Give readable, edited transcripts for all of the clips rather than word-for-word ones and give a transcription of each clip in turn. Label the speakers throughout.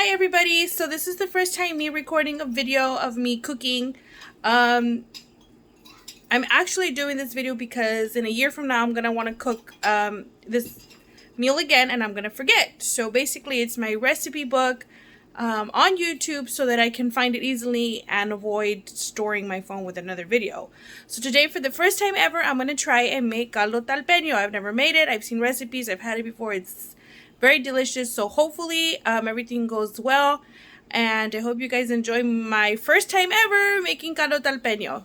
Speaker 1: Hi everybody, so this is the first time me recording a video of me cooking. I'm actually doing this video because in a year from now I'm going to want to cook this meal again and I'm going to forget. So basically it's my recipe book on YouTube so that I can find it easily and avoid storing my phone with another video. So today for the first time ever I'm going to try and make caldo Tlapeno. I've never made it, I've seen recipes, I've had it before, it's very delicious. So hopefully everything goes well, and I hope you guys enjoy my first time ever making caldo Tlapeno.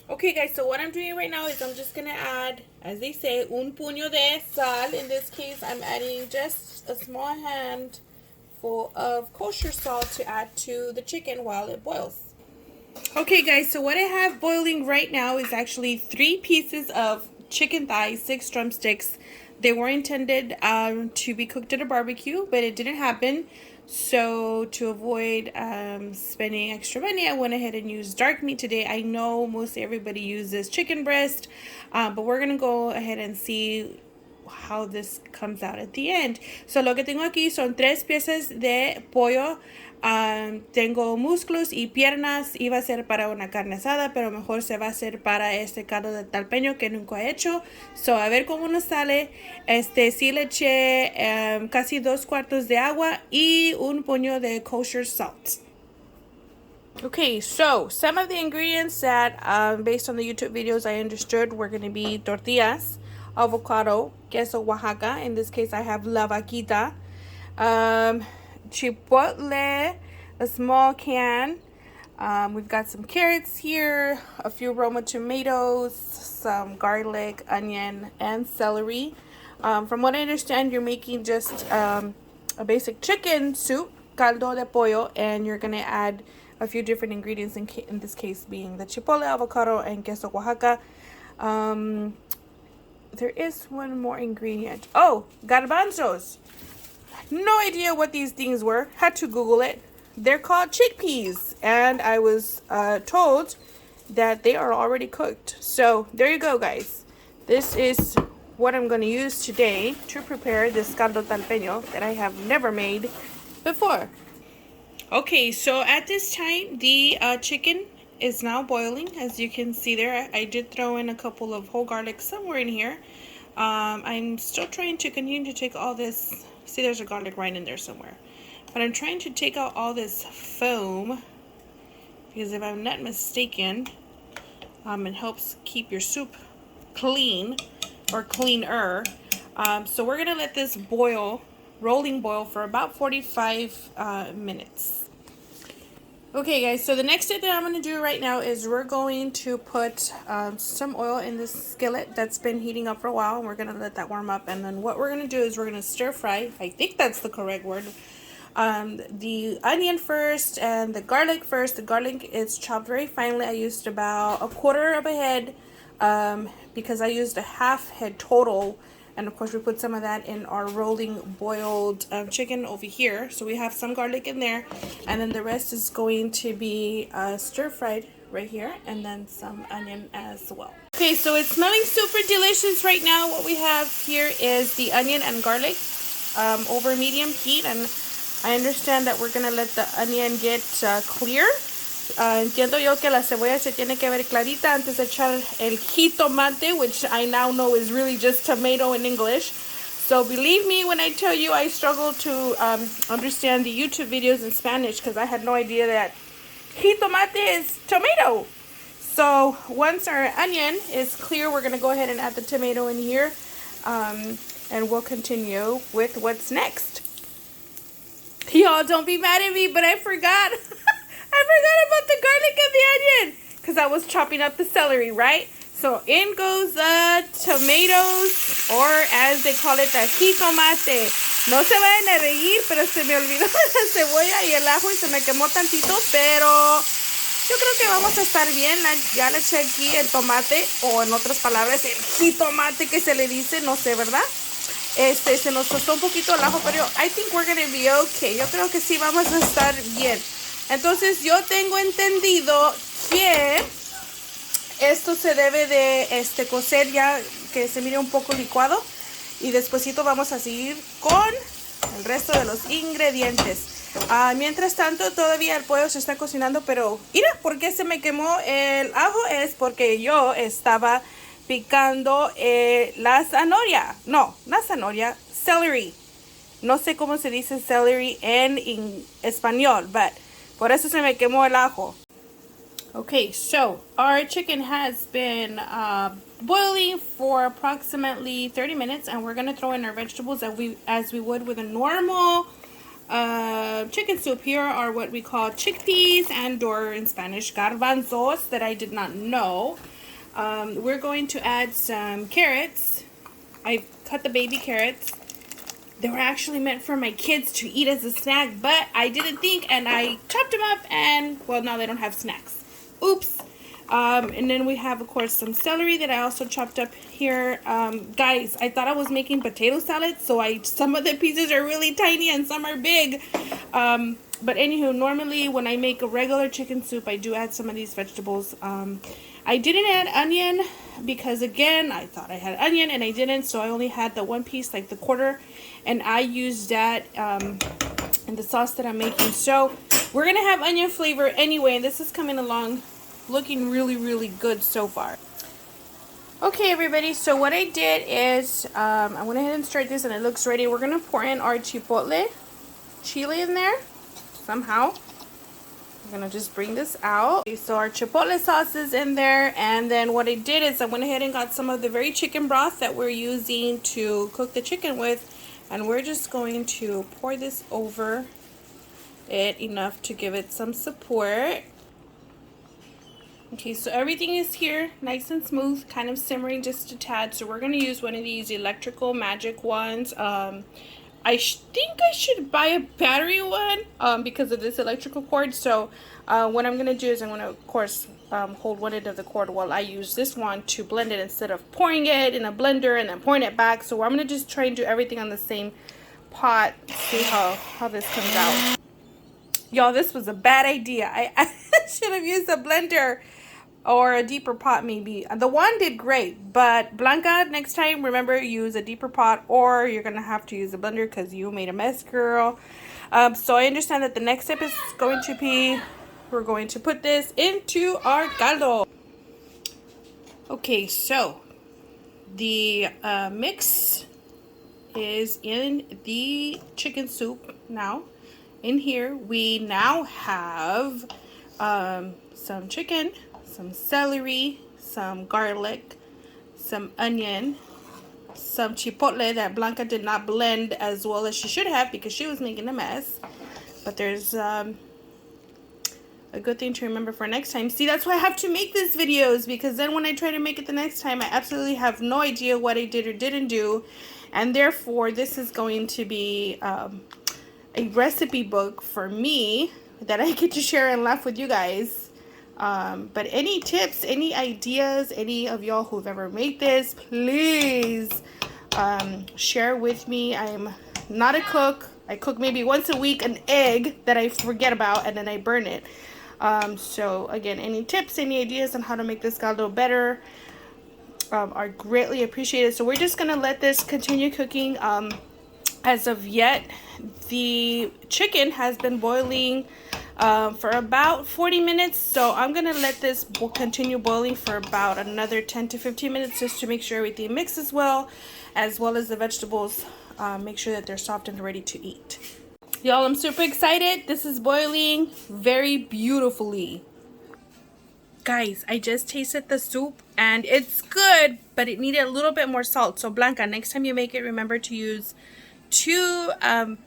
Speaker 1: Okay guys, so what I'm doing right now is I'm just gonna add, as they say, un puño de sal. In this case I'm adding just a small handful of kosher salt to add to the chicken while it boils. Okay guys, so what I have boiling right now is actually 3 pieces of chicken thighs, 6 drumsticks. They were intended to be cooked at a barbecue, but it didn't happen. So to avoid spending extra money, I went ahead and used dark meat today. I know mostly everybody uses chicken breast, but we're going to go ahead and see how this comes out at the end. So lo que tengo aquí son 3 piezas de pollo. Tengo muslos y piernas. Iba a ser para una carne asada, pero mejor se va a hacer para este caldo de Tlapeno que nunca he hecho. So a ver cómo nos sale. Sí le eché casi 2 cuartos de agua y un puño de kosher salt. Okay, so some of the ingredients that based on the YouTube videos I understood were going to be tortillas, avocado, queso Oaxaca. In this case I have la vaquita, chipotle, a small can. We've got some carrots here, a few Roma tomatoes, some garlic, onion, and celery. From what I understand, you're making just a basic chicken soup, caldo de pollo, and you're going to add a few different ingredients, in this case being the chipotle, avocado, and queso Oaxaca. There is one more ingredient. Oh, garbanzos. No idea what these things were. Had to Google it. They're called chickpeas, and I was told that they are already cooked. So there you go, guys. This is what I'm going to use today to prepare this caldo Tlapeno that I have never made before. Okay, so at this time the chicken is now boiling. As you can see there, I did throw in a couple of whole garlic somewhere in here. I'm still trying to continue to take all this. See, there's a garlic right in there somewhere. But I'm trying to take out all this foam, because if I'm not mistaken, it helps keep your soup clean or cleaner. So we're going to let this boil, rolling boil, for about 45 minutes. Okay guys, so the next step that I'm going to do right now is we're going to put some oil in this skillet that's been heating up for a while, and we're going to let that warm up. And then what we're going to do is we're going to stir fry, I think that's the correct word, the onion first and the garlic first. The garlic is chopped very finely. I used about a quarter of a head because I used a half head total. And of course we put some of that in our rolling boiled chicken over here. So we have some garlic in there. And then the rest is going to be stir fried right here. And then some onion as well. Okay, so it's smelling super delicious right now. What we have here is the onion and garlic over medium heat. And I understand that we're going to let the onion get clear. Entiendo yo que la cebolla se tiene que ver clarita antes de echar el jitomate, which I now know is really just tomato in English. So believe me when I tell you I struggle to understand the YouTube videos in Spanish, because I had no idea that jitomate is tomato. So once our onion is clear, we're going to go ahead and add the tomato in here, and we'll continue with what's next. Y'all don't be mad at me, but I forgot. I forgot about the garlic and the onion because I was chopping up the celery, right? So in goes the tomatoes, or as they call it, the jitomate. No se vayan a reír, pero se me olvidó la cebolla y el ajo y se me quemó tantito, pero yo creo que vamos a estar bien. Ya le eché aquí el tomate, o en otras palabras, el jitomate que se le dice, no sé, ¿verdad? Se nos costó un poquito el ajo, pero I think we're gonna be okay. Yo creo que sí vamos a estar bien. Entonces yo tengo entendido que esto se debe de cocer ya, que se mire un poco licuado, y despuesito vamos a seguir con el resto de los ingredientes. Mientras tanto, todavía el pollo se está cocinando, pero mira, ¿por qué se me quemó el ajo? Es porque yo estaba picando la zanahoria. No, la zanahoria, celery. No sé cómo se dice celery en español, but por eso se me quemó el ajo. Okay, so our chicken has been boiling for approximately 30 minutes, and we're gonna throw in our vegetables as we would with a normal chicken soup. Here are what we call chickpeas and/or in Spanish garbanzos that I did not know. We're going to add some carrots. I cut the baby carrots. They were actually meant for my kids to eat as a snack, but I didn't think, and I chopped them up, and well, now they don't have snacks. Oops. And then we have, of course, some celery that I also chopped up here. Guys, I thought I was making potato salad, so some of the pieces are really tiny and some are big. But anywho, normally when I make a regular chicken soup, I do add some of these vegetables. I didn't add onion because, again, I thought I had onion and I didn't, so I only had the one piece, like the quarter, and I used that in the sauce that I'm making. So we're gonna have onion flavor anyway, and this is coming along looking really, really good so far. Okay, everybody, so what I did is I went ahead and stirred this and it looks ready. We're gonna pour in our chipotle chili in there somehow. I'm gonna just bring this out. Okay, so our chipotle sauce is in there, and then what I did is I went ahead and got some of the very chicken broth that we're using to cook the chicken with, and we're just going to pour this over it enough to give it some support. Okay, so everything is here nice and smooth, kind of simmering just a tad. So we're going to use one of these electrical magic ones. I think I should buy a battery one because of this electrical cord. So what I'm going to do is I'm going to, of course, hold one end of the cord while I use this one to blend it instead of pouring it in a blender and then pouring it back. So I'm going to just try and do everything on the same pot, see how this comes out. Y'all, this was a bad idea. I should have used a blender or a deeper pot maybe. The one did great, but Blanca, next time, remember, use a deeper pot or you're going to have to use a blender because you made a mess, girl. So I understand that the next step is going to be, we're going to put this into our caldo. Okay, so the mix is in the chicken soup now. In here, we now have some chicken, some celery, some garlic, some onion, some chipotle that Blanca did not blend as well as she should have because she was making a mess. But there's a good thing to remember for next time. See, that's why I have to make these videos, because then when I try to make it the next time, I absolutely have no idea what I did or didn't do. And therefore, this is going to be a recipe book for me that I get to share and laugh with you guys. But any tips, any ideas, any of y'all who've ever made this, please share with me. I'm not a cook. I cook maybe once a week an egg that I forget about and then I burn it. So again, any tips, any ideas on how to make this caldo better are greatly appreciated. So we're just gonna let this continue cooking. As of yet, the chicken has been boiling for about 40 minutes, so I'm gonna let this continue boiling for about another 10 to 15 minutes just to make sure everything mixes well, as well as the vegetables make sure that they're soft and ready to eat. Y'all, I'm super excited. This is boiling very beautifully. Guys, I just tasted the soup and it's good, but it needed a little bit more salt. So Blanca, next time you make it, remember to use 2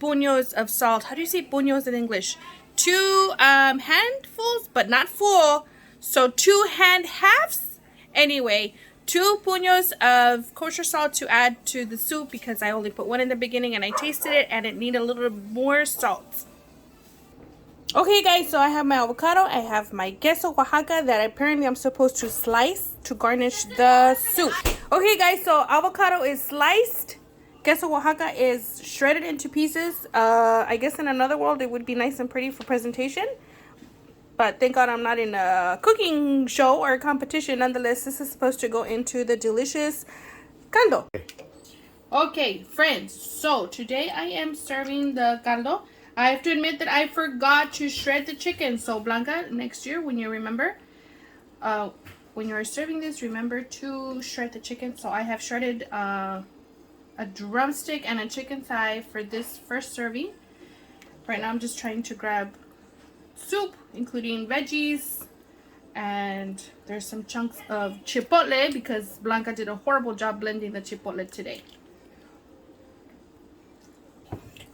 Speaker 1: puños of salt. How do you say puños in English? 2 handfuls, but not full. So 2 hand halves. Anyway, 2 puños of kosher salt to add to the soup because I only put 1 in the beginning and I tasted it and it needed a little bit more salt. Okay guys, so I have my avocado. I have my queso Oaxaca that apparently I'm supposed to slice to garnish the soup. Okay guys, so avocado is sliced. Queso Oaxaca is shredded into pieces. I guess in another world it would be nice and pretty for presentation. But thank God I'm not in a cooking show or a competition. Nonetheless, this is supposed to go into the delicious caldo. Okay, friends, so today I am serving the caldo. I have to admit that I forgot to shred the chicken. So Blanca, next year when you remember, when you're serving this, remember to shred the chicken. So I have shredded a drumstick and a chicken thigh for this first serving. Right now I'm just trying to grab soup, including veggies, and there's some chunks of chipotle because Blanca did a horrible job blending the chipotle today.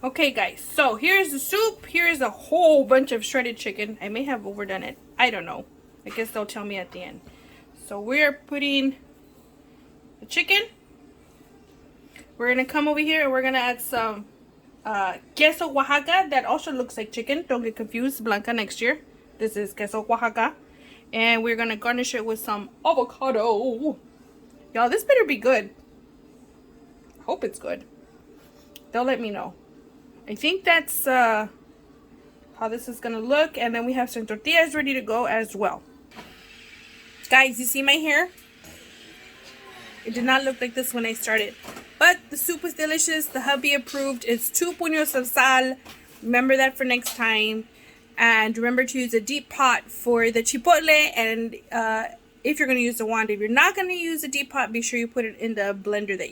Speaker 1: Okay guys, so here's the soup. Here's a whole bunch of shredded chicken. I may have overdone it. I don't know. I guess they'll tell me at the end. So we're putting the chicken. We're gonna come over here and we're gonna add some queso Oaxaca. That also looks like chicken. Don't get confused, Blanca, next year. This is queso Oaxaca. And we're gonna garnish it with some avocado. Y'all, this better be good. I hope it's good. They'll let me know. I think that's how this is gonna look. And then we have some tortillas ready to go as well. Guys, you see my hair? It did not look like this when I started. But the soup was delicious. The hubby approved. It's 2 puños of sal. Remember that for next time. And remember to use a deep pot for the chipotle. And if you're going to use the wand, if you're not going to use a deep pot, be sure you put it in the blender that